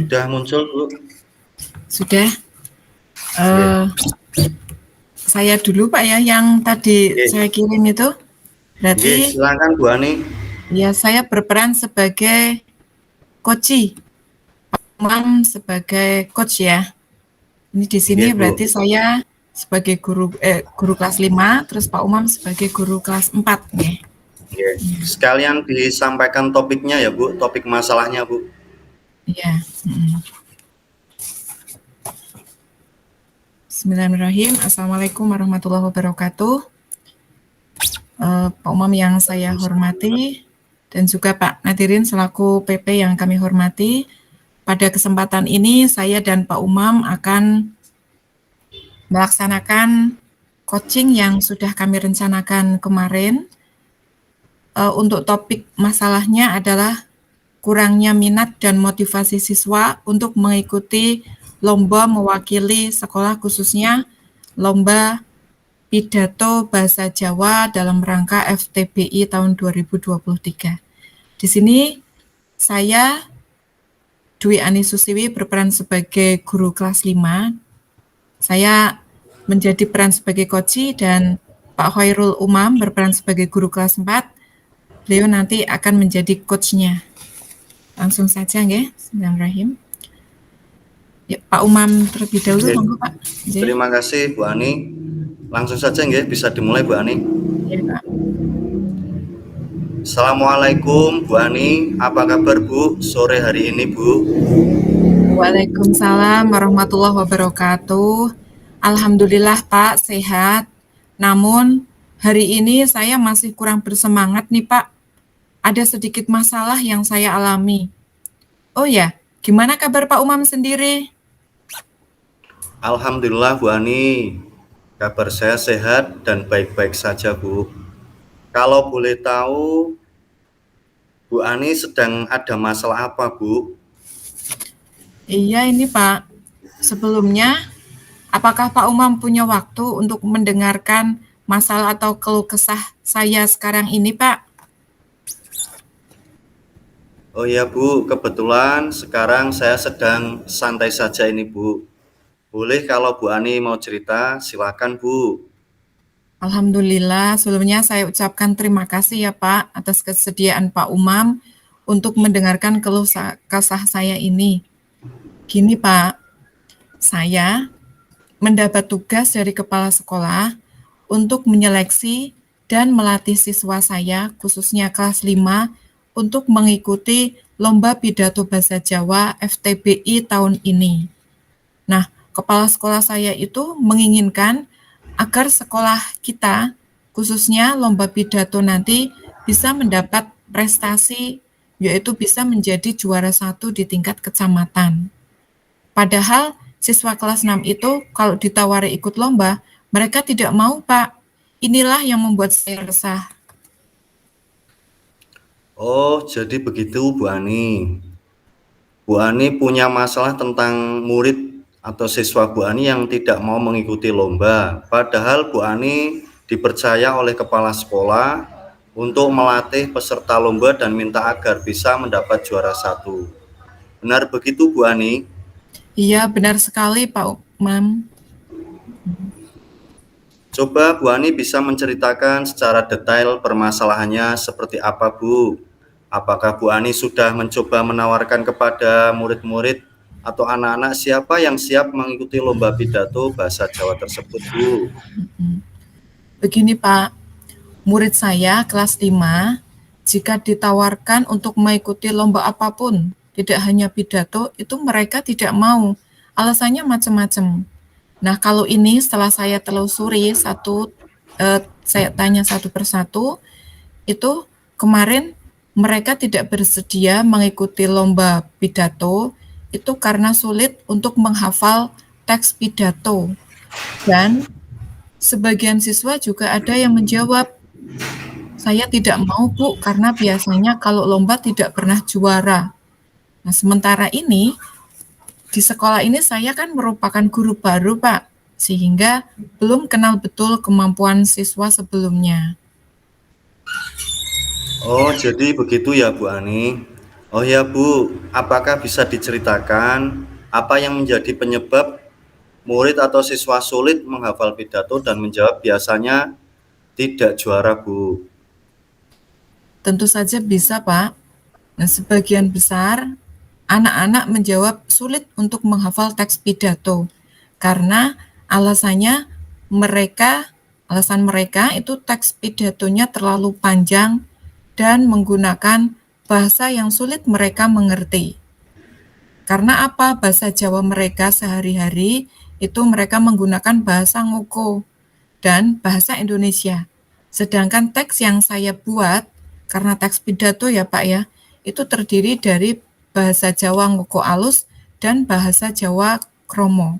Sudah muncul, Bu? Sudah. Yeah. Saya dulu Pak ya yang tadi saya kirim itu. Berarti silakan Bu Ani. Ya, saya berperan sebagai coach, Pak Umam sebagai coach ya. Ini di sini berarti saya sebagai guru kelas 5, terus Pak Umam sebagai guru kelas 4 ya. Sekalian disampaikan topiknya ya Bu, topik masalahnya Bu. Iya. Bismillahirrahmanirrahim. Assalamualaikum warahmatullahi wabarakatuh. Pak Umam yang saya hormati dan juga Pak Nadirin selaku PP yang kami hormati. Pada kesempatan ini saya dan Pak Umam akan melaksanakan coaching yang sudah kami rencanakan kemarin. Untuk topik masalahnya adalah kurangnya minat dan motivasi siswa untuk mengikuti lomba mewakili sekolah, khususnya lomba pidato bahasa Jawa dalam rangka FTBI tahun 2023. Di sini saya Dwi Ani Susiwi berperan sebagai guru kelas 5. Saya menjadi peran sebagai coach dan Pak Khairul Umam berperan sebagai guru kelas 4. Beliau nanti akan menjadi coach-nya. Langsung saja nggih, Bismillahirrahmanirrahim. Ya, Pak Umam terlebih dahulu, monggo Pak. Terima kasih Bu Ani. Langsung saja nggih, bisa dimulai Bu Ani. Ya, Pak. Assalamualaikum Bu Ani, apa kabar Bu sore hari ini Bu? Waalaikumsalam warahmatullahi wabarakatuh. Alhamdulillah Pak, sehat. Namun hari ini saya masih kurang bersemangat nih Pak. Ada sedikit masalah yang saya alami. Oh ya, gimana kabar Pak Umam sendiri? Alhamdulillah Bu Ani, kabar saya sehat dan baik-baik saja Bu. Kalau boleh tahu, Bu Ani sedang ada masalah apa Bu? Iya ini Pak, sebelumnya apakah Pak Umam punya waktu untuk mendengarkan masalah atau keluh kesah saya sekarang ini Pak? Oh ya Bu, kebetulan sekarang saya sedang santai saja ini Bu. Boleh kalau Bu Ani mau cerita, silakan Bu. Alhamdulillah, sebelumnya saya ucapkan terima kasih ya Pak atas kesediaan Pak Umam untuk mendengarkan keluh kesah saya ini. Gini Pak, saya mendapat tugas dari kepala sekolah untuk menyeleksi dan melatih siswa saya, khususnya kelas 5, untuk mengikuti lomba pidato bahasa Jawa FTBI tahun ini. Nah, kepala sekolah saya itu menginginkan agar sekolah kita, khususnya lomba pidato nanti, bisa mendapat prestasi, yaitu bisa menjadi juara 1 di tingkat kecamatan. Padahal siswa kelas 6 itu kalau ditawari ikut lomba, mereka tidak mau, Pak. Inilah yang membuat saya resah. Oh, jadi begitu Bu Ani. Bu Ani punya masalah tentang murid atau siswa Bu Ani yang tidak mau mengikuti lomba. Padahal Bu Ani dipercaya oleh kepala sekolah untuk melatih peserta lomba dan minta agar bisa mendapat juara 1. Benar begitu Bu Ani? Iya, benar sekali Pak Umam. Coba Bu Ani bisa menceritakan secara detail permasalahannya seperti apa Bu? Apakah Bu Ani sudah mencoba menawarkan kepada murid-murid atau anak-anak siapa yang siap mengikuti lomba pidato bahasa Jawa tersebut Bu? Begini Pak, murid saya kelas 5, jika ditawarkan untuk mengikuti lomba apapun, tidak hanya pidato, itu mereka tidak mau. Alasannya macam-macam. Nah, kalau ini setelah saya telusuri saya tanya satu persatu, itu kemarin mereka tidak bersedia mengikuti lomba pidato, itu karena sulit untuk menghafal teks pidato. Dan sebagian siswa juga ada yang menjawab, saya tidak mau Bu, karena biasanya kalau lomba tidak pernah juara. Nah, sementara ini, di sekolah ini saya kan merupakan guru baru, Pak, sehingga belum kenal betul kemampuan siswa sebelumnya. Oh, jadi begitu ya Bu Ani. Oh ya Bu, apakah bisa diceritakan apa yang menjadi penyebab murid atau siswa sulit menghafal pidato dan menjawab biasanya tidak juara, Bu? Tentu saja bisa, Pak. Nah, sebagian besar anak-anak menjawab sulit untuk menghafal teks pidato karena alasannya mereka alasan mereka itu teks pidatonya terlalu panjang dan menggunakan bahasa yang sulit mereka mengerti. Karena apa? Bahasa Jawa mereka sehari-hari itu mereka menggunakan bahasa ngoko dan bahasa Indonesia. Sedangkan teks yang saya buat, karena teks pidato ya Pak ya, itu terdiri dari bahasa Jawa ngoko alus dan bahasa Jawa kromo.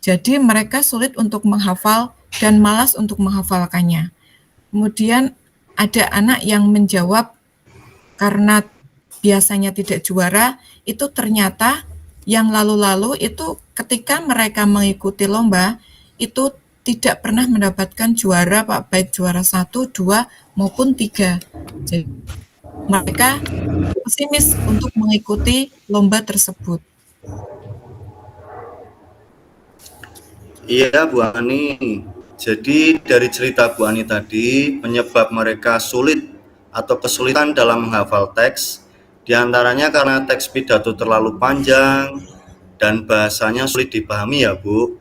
Jadi mereka sulit untuk menghafal dan malas untuk menghafalkannya. Kemudian ada anak yang menjawab karena biasanya tidak juara, itu ternyata yang lalu-lalu itu ketika mereka mengikuti lomba, itu tidak pernah mendapatkan juara Pak, baik juara 1, 2, maupun 3. Jadi mereka pesimis untuk mengikuti lomba tersebut. Iya Bu Ani, jadi dari cerita Bu Ani tadi, penyebab mereka sulit atau kesulitan dalam menghafal teks, diantaranya karena teks pidato terlalu panjang dan bahasanya sulit dipahami ya Bu.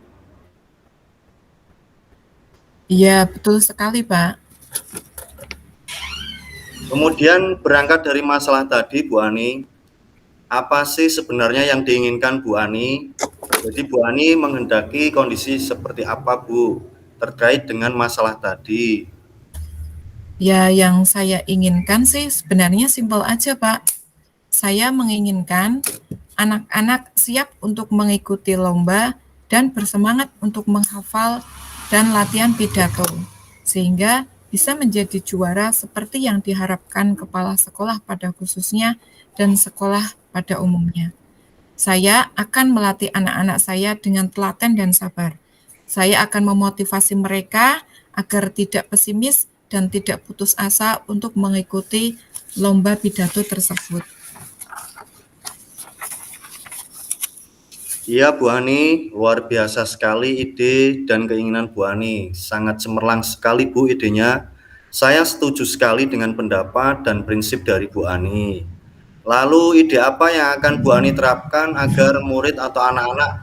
Iya, betul sekali Pak. Kemudian berangkat dari masalah tadi Bu Ani, apa sih sebenarnya yang diinginkan Bu Ani? Jadi Bu Ani menghendaki kondisi seperti apa Bu terkait dengan masalah tadi? Ya, yang saya inginkan sih sebenarnya simpel aja Pak. Saya menginginkan anak-anak siap untuk mengikuti lomba dan bersemangat untuk menghafal dan latihan pidato, sehingga bisa menjadi juara seperti yang diharapkan kepala sekolah pada khususnya dan sekolah pada umumnya. Saya akan melatih anak-anak saya dengan telaten dan sabar. Saya akan memotivasi mereka agar tidak pesimis dan tidak putus asa untuk mengikuti lomba pidato tersebut. Iya Bu Ani, luar biasa sekali ide dan keinginan Bu Ani. Sangat cemerlang sekali Bu idenya. Saya setuju sekali dengan pendapat dan prinsip dari Bu Ani. Lalu ide apa yang akan Bu Ani terapkan agar murid atau anak-anak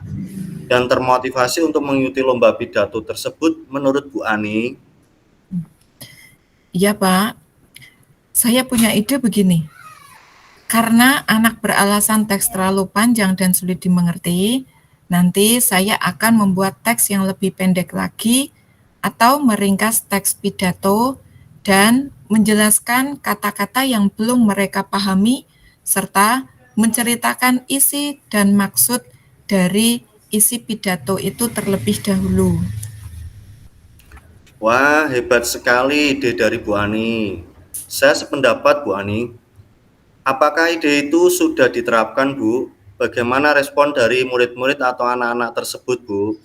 dan termotivasi untuk mengikuti lomba pidato tersebut menurut Bu Ani? Iya Pak, saya punya ide begini. Karena anak beralasan teks terlalu panjang dan sulit dimengerti, nanti saya akan membuat teks yang lebih pendek lagi atau meringkas teks pidato dan menjelaskan kata-kata yang belum mereka pahami serta menceritakan isi dan maksud dari isi pidato itu terlebih dahulu. Wah, hebat sekali ide dari Bu Ani. Saya sependapat Bu Ani. Apakah ide itu sudah diterapkan Bu? Bagaimana respon dari murid-murid atau anak-anak tersebut Bu?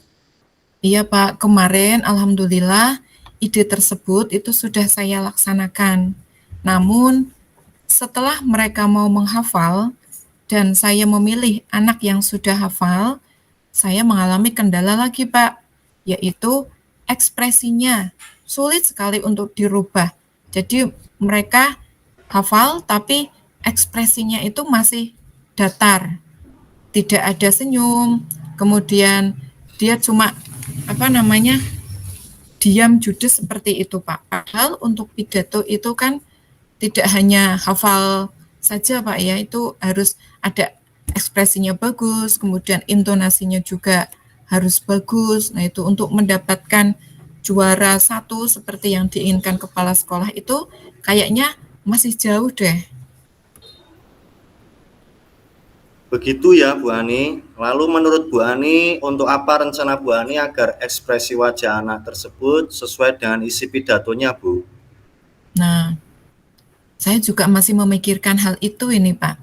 Iya Pak, kemarin alhamdulillah ide tersebut itu sudah saya laksanakan. Namun setelah mereka mau menghafal dan saya memilih anak yang sudah hafal, saya mengalami kendala lagi Pak, yaitu ekspresinya sulit sekali untuk dirubah. Jadi mereka hafal tapi ekspresinya itu masih datar, tidak ada senyum, kemudian dia cuma apa namanya diam judes seperti itu Pak. Padahal untuk pidato itu kan tidak hanya hafal saja Pak ya, itu harus ada ekspresinya bagus, kemudian intonasinya juga harus bagus. Nah itu untuk mendapatkan juara 1 seperti yang diinginkan kepala sekolah itu kayaknya masih jauh deh. Begitu ya Bu Ani. Lalu menurut Bu Ani, untuk apa rencana Bu Ani agar ekspresi wajah anak tersebut sesuai dengan isi pidatonya Bu? Nah, saya juga masih memikirkan hal itu ini Pak.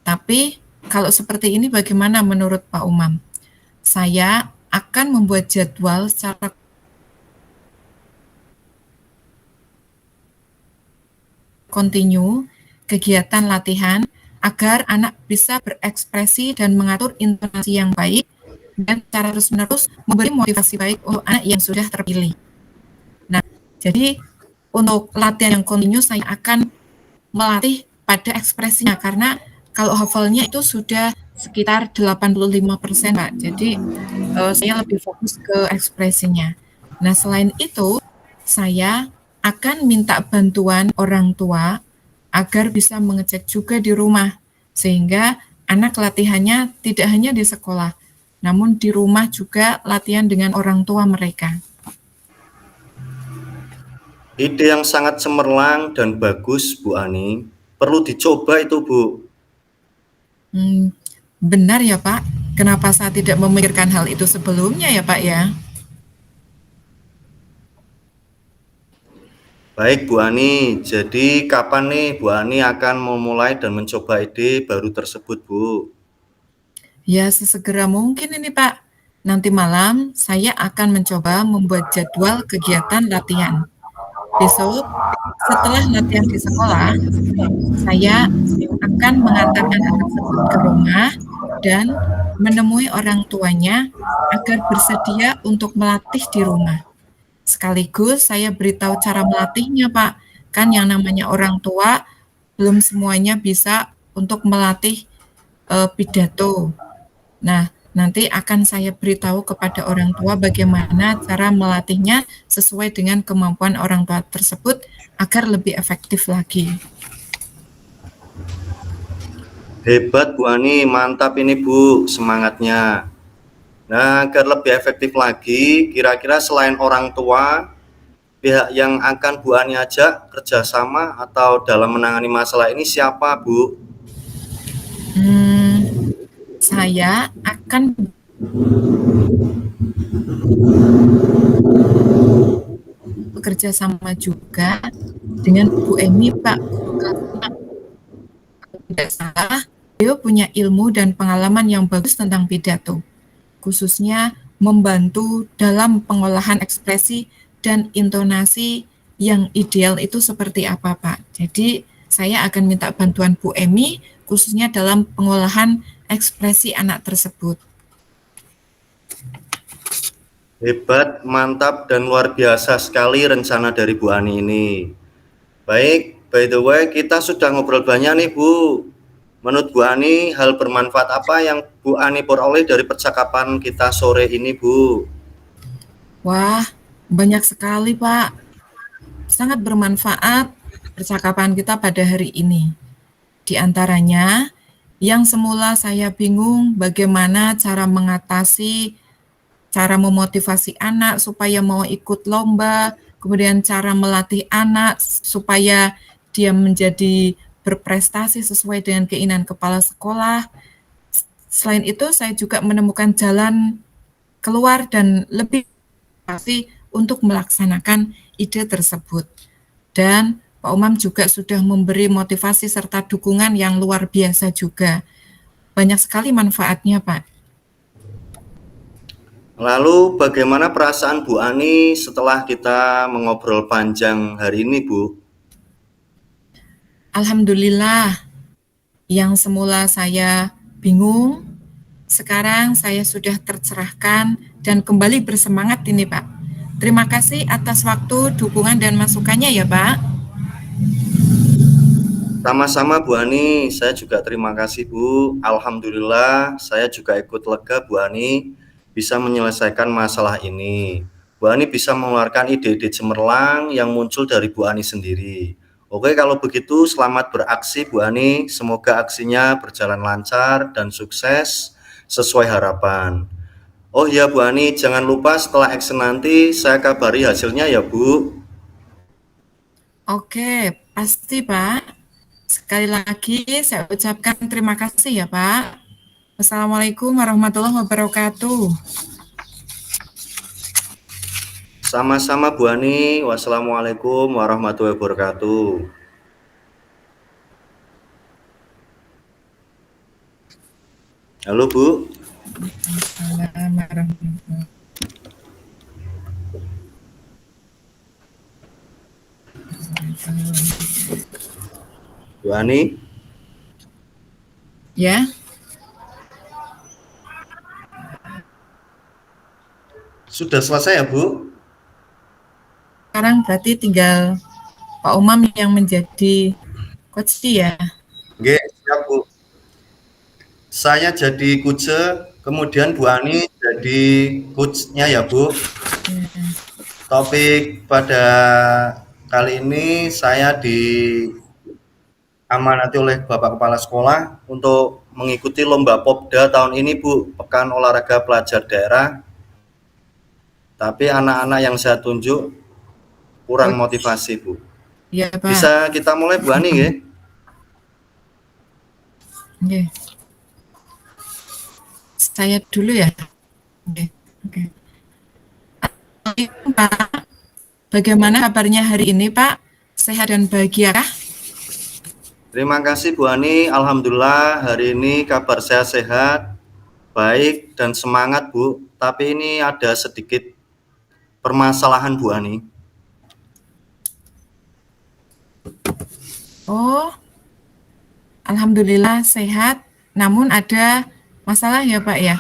Tapi kalau seperti ini bagaimana menurut Pak Umam? Saya akan membuat jadwal secara kontinu kegiatan latihan agar anak bisa berekspresi dan mengatur intonasi yang baik dan secara terus-menerus memberi motivasi baik untuk anak yang sudah terpilih. Nah, jadi untuk latihan yang kontinu saya akan melatih pada ekspresinya karena kalau hafalnya itu sudah sekitar 85%, Pak. Jadi saya lebih fokus ke ekspresinya. Nah, selain itu saya akan minta bantuan orang tua agar bisa mengecek juga di rumah sehingga anak latihannya tidak hanya di sekolah, namun di rumah juga latihan dengan orang tua mereka. Ide yang sangat cemerlang dan bagus, Bu Ani. Perlu dicoba itu, Bu. Benar ya Pak. Kenapa saya tidak memikirkan hal itu sebelumnya ya Pak ya? Baik, Bu Ani. Jadi, kapan nih Bu Ani akan memulai dan mencoba ide baru tersebut, Bu? Ya, sesegera mungkin ini Pak. Nanti malam saya akan mencoba membuat jadwal kegiatan latihan. Besok, setelah latihan di sekolah, saya akan mengantar anak tersebut ke rumah dan menemui orang tuanya agar bersedia untuk melatih di rumah. Sekaligus saya beritahu cara melatihnya, Pak. Kan yang namanya orang tua belum semuanya bisa untuk melatih pidato. Nah, nanti akan saya beritahu kepada orang tua bagaimana cara melatihnya sesuai dengan kemampuan orang tua tersebut agar lebih efektif lagi. Hebat, Bu Ani. Mantap ini, Bu, semangatnya. Nah, agar lebih efektif lagi, kira-kira selain orang tua, pihak yang akan Bu Ani ajak kerjasama atau dalam menangani masalah ini siapa, Bu? Saya akan bekerja sama juga dengan Bu Emi, Pak. Karena tidak salah, beliau punya ilmu dan pengalaman yang bagus tentang pidato, khususnya membantu dalam pengolahan ekspresi dan intonasi yang ideal itu seperti apa, Pak. Jadi, saya akan minta bantuan Bu Emi, khususnya dalam pengolahan ekspresi anak tersebut. Hebat, mantap, dan luar biasa sekali rencana dari Bu Ani ini. Baik, by the way, kita sudah ngobrol banyak nih, Bu. Menurut Bu Ani, hal bermanfaat apa yang Bu Ani peroleh dari percakapan kita sore ini, Bu? Wah, banyak sekali, Pak. Sangat bermanfaat percakapan kita pada hari ini. Di antaranya, yang semula saya bingung bagaimana cara mengatasi, cara memotivasi anak supaya mau ikut lomba, kemudian cara melatih anak supaya dia menjadi berprestasi sesuai dengan keinginan kepala sekolah. Selain itu, saya juga menemukan jalan keluar dan lebih pasti untuk melaksanakan ide tersebut. Dan Pak Umam juga sudah memberi motivasi serta dukungan yang luar biasa juga. Banyak sekali manfaatnya, Pak. Lalu bagaimana perasaan Bu Ani setelah kita mengobrol panjang hari ini, Bu? Alhamdulillah, yang semula saya bingung, sekarang saya sudah tercerahkan dan kembali bersemangat ini, Pak. Terima kasih atas waktu, dukungan, dan masukannya ya, Pak. Sama-sama Bu Ani, saya juga terima kasih Bu. Alhamdulillah, saya juga ikut lega Bu Ani bisa menyelesaikan masalah ini. Bu Ani bisa mengeluarkan ide-ide cemerlang yang muncul dari Bu Ani sendiri. Oke, kalau begitu selamat beraksi Bu Ani. Semoga aksinya berjalan lancar dan sukses sesuai harapan. Oh ya Bu Ani, jangan lupa setelah action nanti saya kabari hasilnya ya Bu. Oke, pasti Pak. Sekali lagi saya ucapkan terima kasih ya Pak. Wassalamualaikum warahmatullahi wabarakatuh. Sama-sama Bu Ani. Wassalamualaikum warahmatullahi wabarakatuh. Halo Bu. Waalaikumsalam warahmatullahi wabarakatuh. Bu Ani. Ya, Sudah selesai ya, Bu? sekarang berarti tinggal Pak Umam yang menjadi coach ya. Nggih, siap, Bu. Saya jadi coach, kemudian Bu Ani jadi coach-nya ya, Bu. Ya. Topik pada kali ini saya diamanati oleh Bapak Kepala Sekolah untuk mengikuti lomba Popda tahun ini, Bu, Pekan Olahraga Pelajar Daerah. Tapi anak-anak yang saya tunjuk Oh, kurang motivasi, Bu. ya Pak. Bisa kita mulai, Bu Ani, nggih? Oke. Saya dulu ya. Oke. Oke. Pak, bagaimana kabarnya hari ini, Pak? Sehat dan bahagia kah? Terima kasih, Bu Ani. Alhamdulillah hari ini kabar saya sehat, baik, dan semangat, Bu. Tapi ini ada sedikit permasalahan, Bu Ani. Oh, alhamdulillah sehat. Namun ada masalah ya, Pak ya.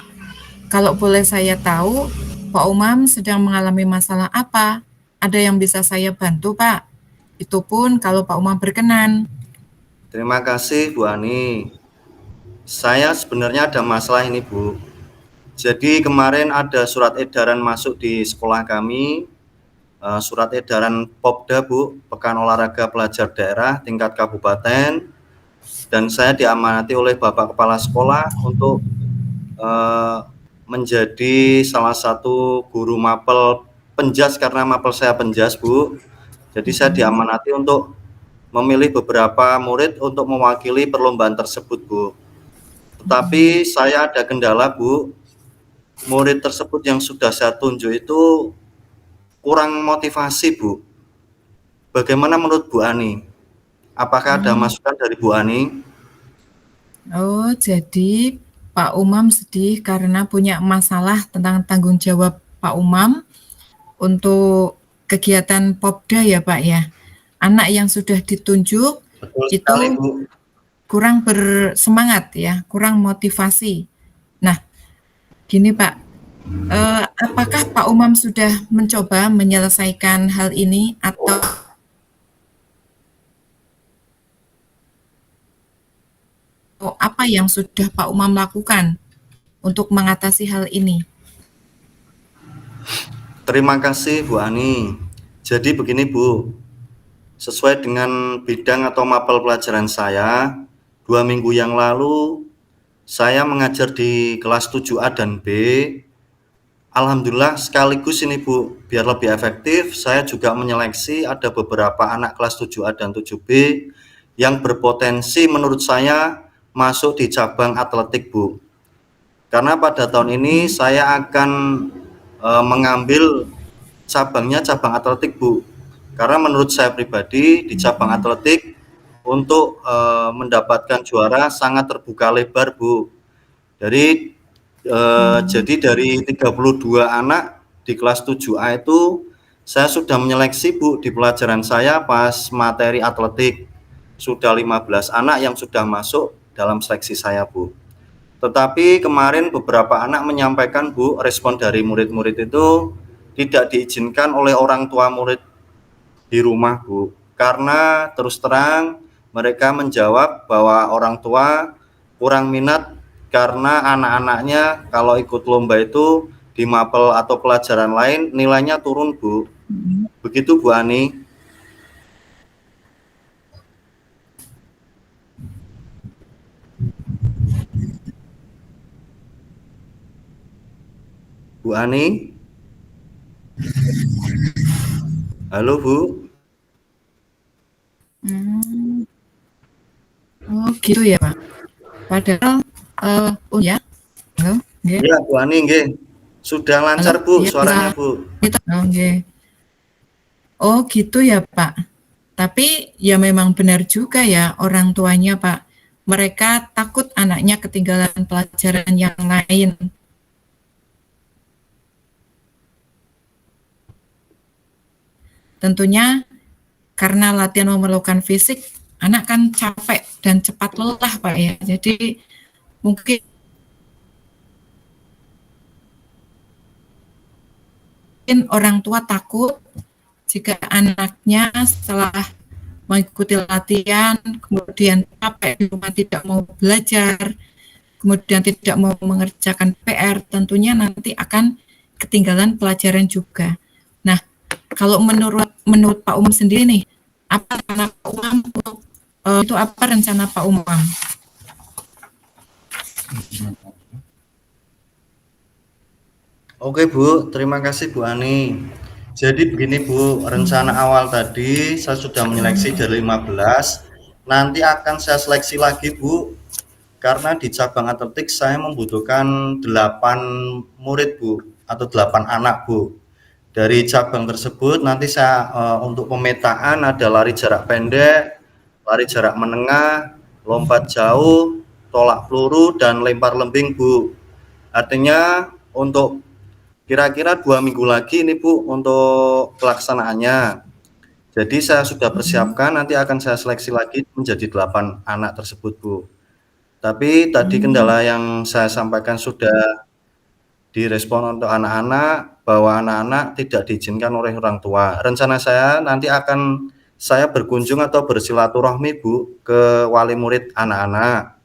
Kalau boleh saya tahu, Pak Umam sedang mengalami masalah apa? Ada yang bisa saya bantu, Pak? Itu pun kalau Pak Umam berkenan. Terima kasih, Bu Ani. Saya sebenarnya ada masalah ini, Bu. Jadi kemarin ada surat edaran masuk di sekolah kami, surat edaran Popda, Bu, Pekan Olahraga Pelajar Daerah tingkat kabupaten, dan saya diamanati oleh Bapak Kepala Sekolah untuk menjadi salah satu guru mapel penjas karena mapel saya penjas, Bu. Jadi saya diamanati untuk memilih beberapa murid untuk mewakili perlombaan tersebut, Bu. Tetapi saya ada kendala, Bu. Murid tersebut yang sudah saya tunjuk itu kurang motivasi, Bu. Bagaimana menurut Bu Ani? Apakah ada masukan dari Bu Ani? Oh, jadi Pak Umam sedih karena punya masalah tentang tanggung jawab Pak Umam untuk kegiatan Popda ya Pak ya. Anak yang sudah ditunjuk Betul itu sekali, Bu. kurang bersemangat ya, kurang motivasi. Nah, gini Pak, apakah Pak Umam sudah mencoba menyelesaikan hal ini atau apa yang sudah Pak Umam lakukan untuk mengatasi hal ini? Terima kasih, Bu Ani. Jadi begini, Bu. Sesuai dengan bidang atau mapel pelajaran saya, 2 minggu yang lalu saya mengajar di kelas 7A dan B. Alhamdulillah sekaligus ini, Bu, biar lebih efektif, saya juga menyeleksi ada beberapa anak kelas 7A dan 7B yang berpotensi menurut saya masuk di cabang atletik, Bu. Karena pada tahun ini saya akan mengambil cabangnya cabang atletik, Bu. Karena menurut saya pribadi di cabang atletik untuk mendapatkan juara sangat terbuka lebar, Bu. Jadi dari 32 anak di kelas 7A itu saya sudah menyeleksi, Bu, di pelajaran saya pas materi atletik. Sudah 15 anak yang sudah masuk dalam seleksi saya, Bu. Tetapi kemarin beberapa anak menyampaikan, Bu, respon dari murid-murid itu tidak diizinkan oleh orang tua murid di rumah, Bu. Karena terus terang mereka menjawab bahwa orang tua kurang minat karena anak-anaknya kalau ikut lomba itu di mapel atau pelajaran lain nilainya turun, Bu. Begitu, Bu Ani. Bu Ani? Halo, Bu. Hmm, oh gitu ya Pak. Padahal, oh ya, halo, nggih, Ya, Bu Ani, nggih. Sudah halo, lancar, Bu, iya bisa, suaranya, Bu. gitu, oh nggih. Oh gitu ya Pak. Tapi ya memang benar juga ya orang tuanya Pak. Mereka takut anaknya ketinggalan pelajaran yang lain. Tentunya karena latihan memerlukan fisik, anak kan capek dan cepat lelah Pak ya. Jadi mungkin orang tua takut jika anaknya setelah mengikuti latihan, kemudian capek di rumah tidak mau belajar, kemudian tidak mau mengerjakan PR, tentunya nanti akan ketinggalan pelajaran juga. Nah, kalau menurut Pak Umam sendiri nih, apa rencana Pak Umam untuk itu apa rencana Pak Umam? Oke Bu, terima kasih Bu Ani. Jadi begini Bu, rencana awal tadi saya sudah menyeleksi dari 15, nanti akan saya seleksi lagi Bu, karena di cabang atletik saya membutuhkan 8 murid Bu, atau 8 anak Bu. Dari cabang tersebut nanti saya untuk pemetaan ada lari jarak pendek, lari jarak menengah, lompat jauh, tolak peluru, dan lempar lembing Bu. Artinya untuk kira-kira 2 minggu lagi ini Bu untuk pelaksanaannya. Jadi saya sudah persiapkan, nanti akan saya seleksi lagi menjadi 8 anak tersebut Bu. Tapi tadi kendala yang saya sampaikan sudah direspon untuk anak-anak, bahwa anak-anak tidak diizinkan oleh orang tua. Rencana saya nanti akan saya berkunjung atau bersilaturahmi Bu ke wali murid anak-anak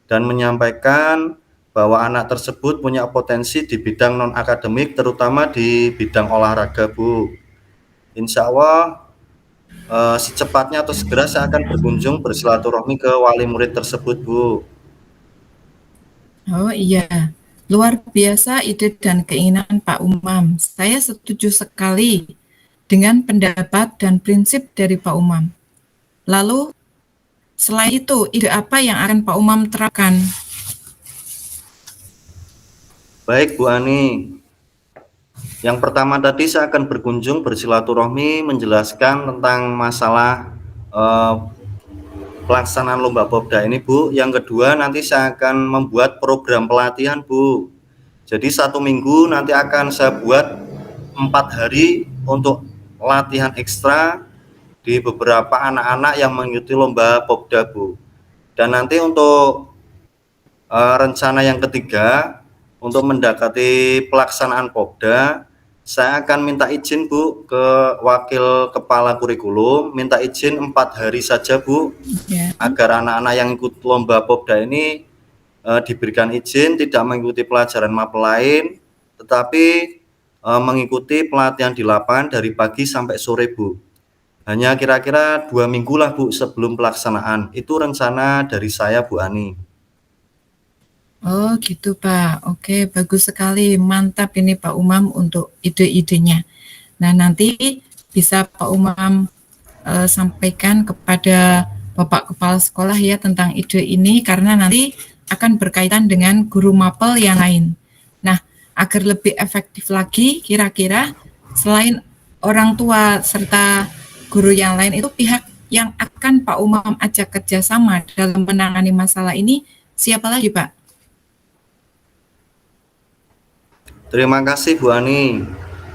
dan menyampaikan bahwa anak tersebut punya potensi di bidang non-akademik, terutama di bidang olahraga Bu. Insya Allah secepatnya atau segera saya akan berkunjung bersilaturahmi ke wali murid tersebut Bu. Oh iya, luar biasa ide dan keinginan Pak Umam. Saya setuju sekali dengan pendapat dan prinsip dari Pak Umam. Lalu, selain itu, ide apa yang akan Pak Umam terapkan? Baik Bu Ani, yang pertama tadi saya akan berkunjung bersilaturahmi menjelaskan tentang masalah pelaksanaan lomba Popda ini Bu. Yang kedua nanti saya akan membuat program pelatihan Bu. Jadi 1 minggu nanti akan saya buat 4 hari untuk latihan ekstra di beberapa anak-anak yang mengikuti lomba Popda Bu. Dan nanti untuk rencana yang ketiga, untuk mendekati pelaksanaan Popda, saya akan minta izin Bu ke wakil kepala kurikulum, minta izin 4 hari saja Bu, Ya. agar anak-anak yang ikut lomba Popda ini diberikan izin tidak mengikuti pelajaran mapel lain, tetapi mengikuti pelatihan di lapangan dari pagi sampai sore Bu. Hanya kira-kira 2 minggu lah Bu sebelum pelaksanaan. Itu rencana dari saya Bu Ani. Oh gitu Pak, oke bagus sekali, mantap ini Pak Umam untuk ide-idenya. Nah nanti bisa Pak Umam sampaikan kepada Bapak Kepala Sekolah ya tentang ide ini karena nanti akan berkaitan dengan guru mapel yang lain. Nah agar lebih efektif lagi kira-kira selain orang tua serta guru yang lain itu pihak yang akan Pak Umam ajak kerjasama dalam menangani masalah ini siapa lagi Pak? Terima kasih Bu Ani.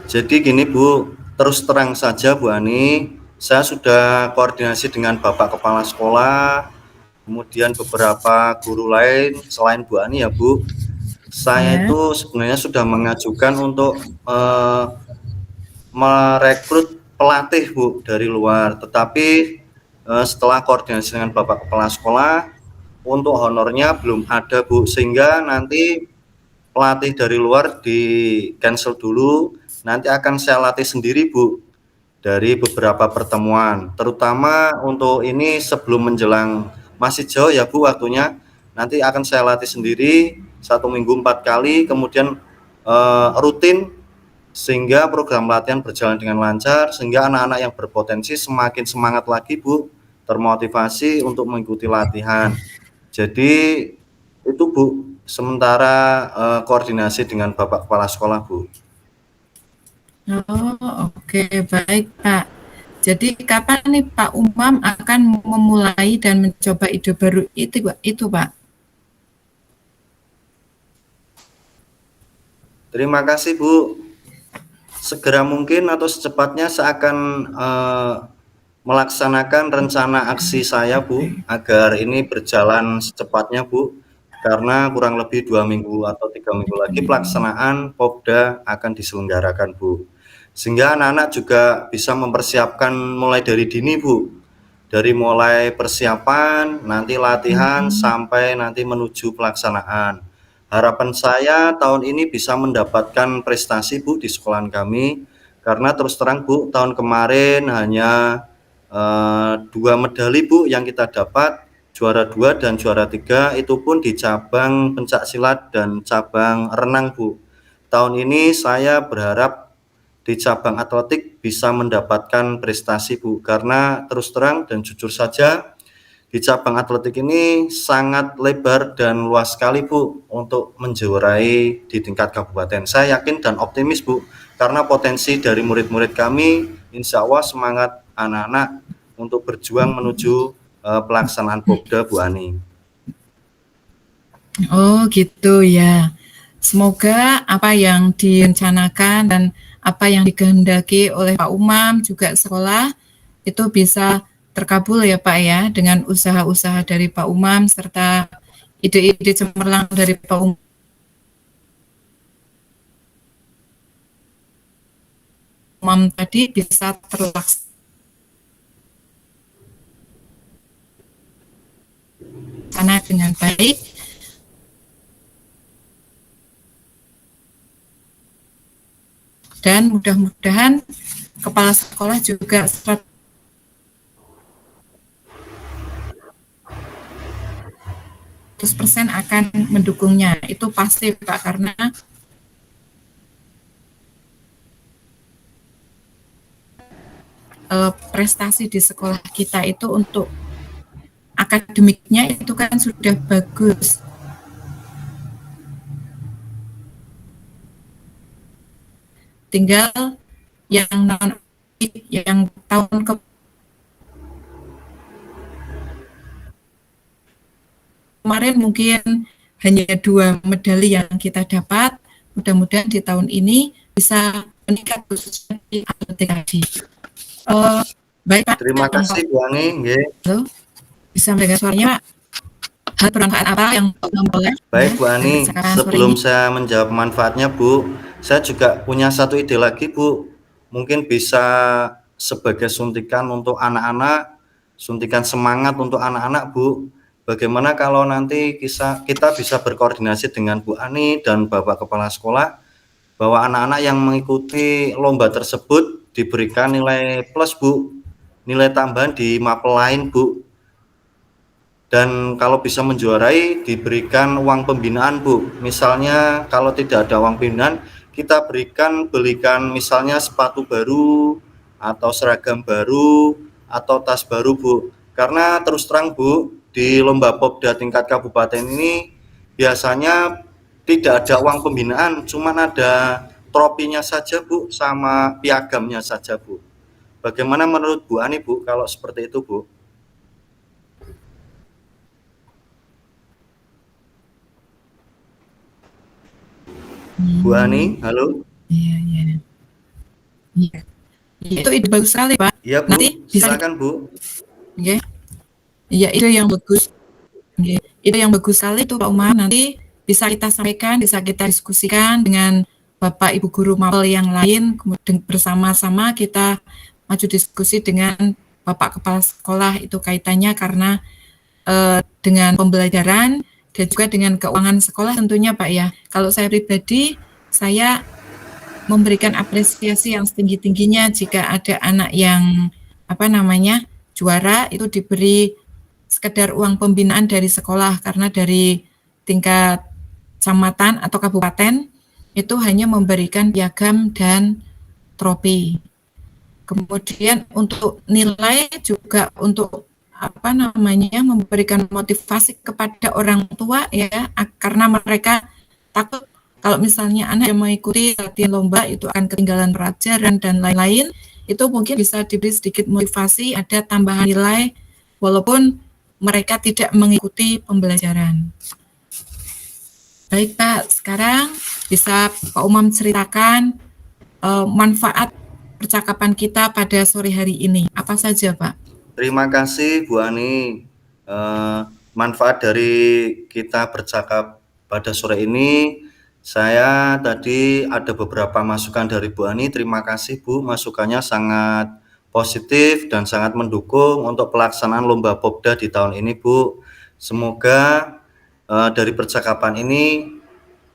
Jadi gini Bu, terus terang saja Bu Ani, saya sudah koordinasi dengan Bapak Kepala Sekolah, kemudian beberapa guru lain selain Bu Ani ya Bu. Saya Ya. itu sebenarnya sudah mengajukan untuk merekrut pelatih Bu dari luar, tetapi setelah koordinasi dengan Bapak Kepala Sekolah, untuk honornya belum ada Bu, sehingga nanti pelatih dari luar di cancel dulu, nanti akan saya latih sendiri Bu dari beberapa pertemuan, terutama untuk ini sebelum menjelang, masih jauh ya Bu waktunya, nanti akan saya latih sendiri 1 minggu 4 kali, kemudian rutin, sehingga program latihan berjalan dengan lancar, sehingga anak-anak yang berpotensi semakin semangat lagi Bu, termotivasi untuk mengikuti latihan. Jadi itu Bu, sementara koordinasi dengan Bapak Kepala Sekolah Bu. Oh, oke, baik, Pak. Jadi kapan nih Pak Umam akan memulai dan mencoba ide baru itu, Pak? Terima kasih Bu. Segera mungkin atau secepatnya saya akan melaksanakan rencana aksi saya, Bu, agar ini berjalan secepatnya, Bu, karena kurang lebih 2 minggu atau 3 minggu lagi pelaksanaan Popda akan diselenggarakan, Bu. Sehingga anak-anak juga bisa mempersiapkan mulai dari dini, Bu. Dari mulai persiapan, nanti latihan, sampai nanti menuju pelaksanaan. Harapan saya tahun ini bisa mendapatkan prestasi, Bu, di sekolahan kami, karena terus terang, Bu, tahun kemarin hanya 2 medali, Bu, yang kita dapat, juara 2 dan juara 3, itu pun di cabang pencaksilat dan cabang renang, Bu. Tahun ini saya berharap di cabang atletik bisa mendapatkan prestasi, Bu, karena terus terang dan jujur saja di cabang atletik ini sangat lebar dan luas sekali, Bu, untuk menjuarai di tingkat kabupaten. Saya yakin dan optimis, Bu, karena potensi dari murid-murid kami insya Allah semangat anak-anak untuk berjuang menuju pelaksanaan Popda, Bu Ani. Oh gitu ya. Semoga apa yang direncanakan dan apa yang dikehendaki oleh Pak Umam juga sekolah itu bisa terkabul ya Pak ya, dengan usaha-usaha dari Pak Umam serta ide-ide cemerlang dari Pak Umam tadi bisa terlaksana dengan baik. Dan mudah-mudahan kepala sekolah juga 100% akan mendukungnya. Itu pasti Pak, karena prestasi di sekolah kita itu untuk akademiknya itu kan sudah bagus. Tinggal yang tahun kemarin mungkin hanya 2 medali yang kita dapat. Mudah-mudahan di tahun ini bisa meningkat khususnya di atletik tadi. Baik Pak. Terima kasih Bu Ani. Halo, bisa mendengar suaranya Pak? Hal bermanfaat apa yang boleh? Baik Bu Ani, sebelum saya menjawab manfaatnya Bu, saya juga punya satu ide lagi Bu. Mungkin bisa sebagai suntikan untuk anak-anak, suntikan semangat untuk anak-anak Bu. Bagaimana kalau nanti kita bisa berkoordinasi dengan Bu Ani dan Bapak Kepala Sekolah, bahwa anak-anak yang mengikuti lomba tersebut diberikan nilai plus Bu, nilai tambahan di mapel lain Bu. Dan kalau bisa menjuarai diberikan uang pembinaan Bu. Misalnya kalau tidak ada uang pembinaan, kita belikan misalnya sepatu baru atau seragam baru atau tas baru Bu. Karena terus terang Bu, di lomba Popda tingkat kabupaten ini biasanya tidak ada uang pembinaan, cuman ada tropinya saja Bu, sama piagamnya saja Bu. Bagaimana menurut Bu Ani Bu kalau seperti itu Bu? Bu Ani, halo? Iya. Itu ide bagus sekali Pak. Iya Bu, nanti silakan Bu. Iya, ide yang bagus. Ide yang bagus sekali itu Pak Umar. Nanti bisa kita sampaikan, bisa kita diskusikan dengan Bapak Ibu guru mapel yang lain, kemudian bersama-sama kita maju diskusi dengan Bapak Kepala Sekolah. Itu kaitannya karena dengan pembelajaran dan juga dengan keuangan sekolah tentunya Pak ya. Kalau saya pribadi, saya memberikan apresiasi yang setinggi-tingginya jika ada anak yang juara itu diberi sekedar uang pembinaan dari sekolah, karena dari tingkat kecamatan atau kabupaten itu hanya memberikan piagam dan trofi. Kemudian untuk nilai juga untuk memberikan motivasi kepada orang tua ya, karena mereka takut kalau misalnya anak yang mengikuti latihan lomba itu akan ketinggalan pelajaran dan lain-lain, itu mungkin bisa diberi sedikit motivasi, ada tambahan nilai walaupun mereka tidak mengikuti pembelajaran. Baik Pak, sekarang bisa Pak Umam ceritakan manfaat percakapan kita pada sore hari ini? Apa saja, Pak? Terima kasih Bu Ani. Manfaat dari kita bercakap pada sore ini, saya tadi ada beberapa masukan dari Bu Ani. Terima kasih Bu, masukannya sangat positif dan sangat mendukung untuk pelaksanaan lomba Popda di tahun ini Bu. Semoga dari percakapan ini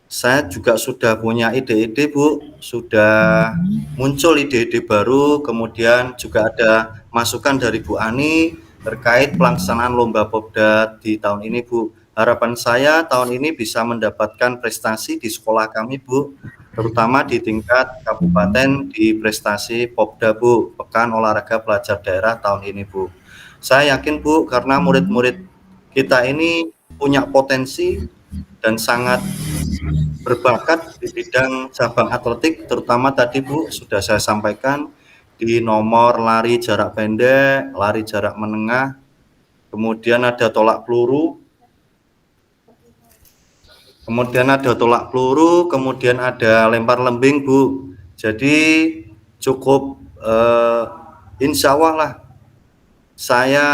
saya juga sudah punya ide-ide Bu, sudah muncul ide-ide baru, kemudian juga ada masukan dari Bu Ani terkait pelaksanaan lomba Popda di tahun ini Bu. Harapan saya tahun ini bisa mendapatkan prestasi di sekolah kami Bu, terutama di tingkat kabupaten di prestasi Popda Bu, Pekan Olahraga Pelajar Daerah tahun ini Bu. Saya yakin Bu, karena murid-murid kita ini punya potensi dan sangat berbakat di bidang cabang atletik, terutama tadi Bu sudah saya sampaikan di nomor lari jarak pendek, lari jarak menengah, kemudian ada tolak peluru, kemudian ada lempar lembing Bu. Jadi cukup insya Allah lah saya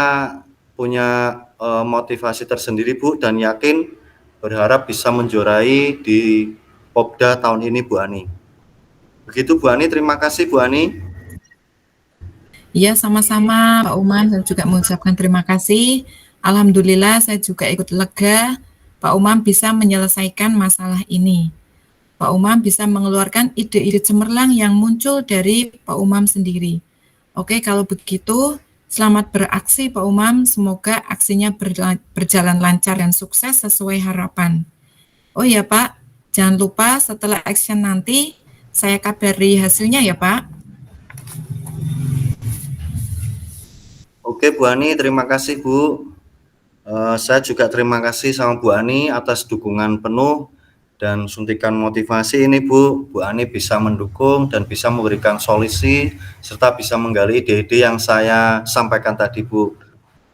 punya motivasi tersendiri Bu, dan yakin berharap bisa menjuarai di Popda tahun ini Bu Ani. Begitu Bu Ani, terima kasih Bu Ani. Iya, sama-sama Pak Umam, saya juga mengucapkan terima kasih. Alhamdulillah saya juga ikut lega Pak Umam bisa menyelesaikan masalah ini. Pak Umam bisa mengeluarkan ide-ide cemerlang yang muncul dari Pak Umam sendiri. Oke, kalau begitu selamat beraksi Pak Umam, semoga aksinya berjalan lancar dan sukses sesuai harapan. Oh ya Pak, jangan lupa setelah action nanti saya kabari hasilnya ya Pak. Oke Bu Ani, terima kasih Bu. Saya juga terima kasih sama Bu Ani atas dukungan penuh dan suntikan motivasi ini Bu. Bu Ani bisa mendukung dan bisa memberikan solusi serta bisa menggali ide-ide yang saya sampaikan tadi Bu.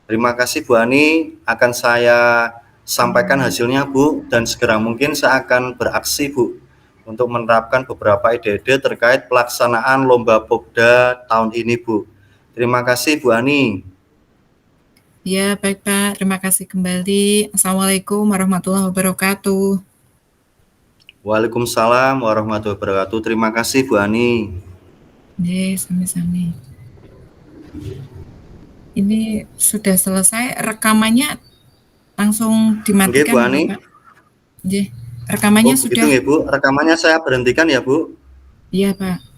Terima kasih Bu Ani, akan saya sampaikan hasilnya Bu, dan segera mungkin saya akan beraksi Bu untuk menerapkan beberapa ide-ide terkait pelaksanaan lomba Popda tahun ini Bu. Terima kasih Bu Ani. Ya baik Pak, terima kasih kembali. Assalamualaikum warahmatullahi wabarakatuh. Waalaikumsalam warahmatullahi wabarakatuh. Terima kasih Bu Ani. Sami-sami. Ini sudah selesai rekamannya, langsung dimatikan Bu Ani. Pak. Rekamannya begitu sudah. Bu, rekamannya saya berhentikan ya Bu. Iya Pak.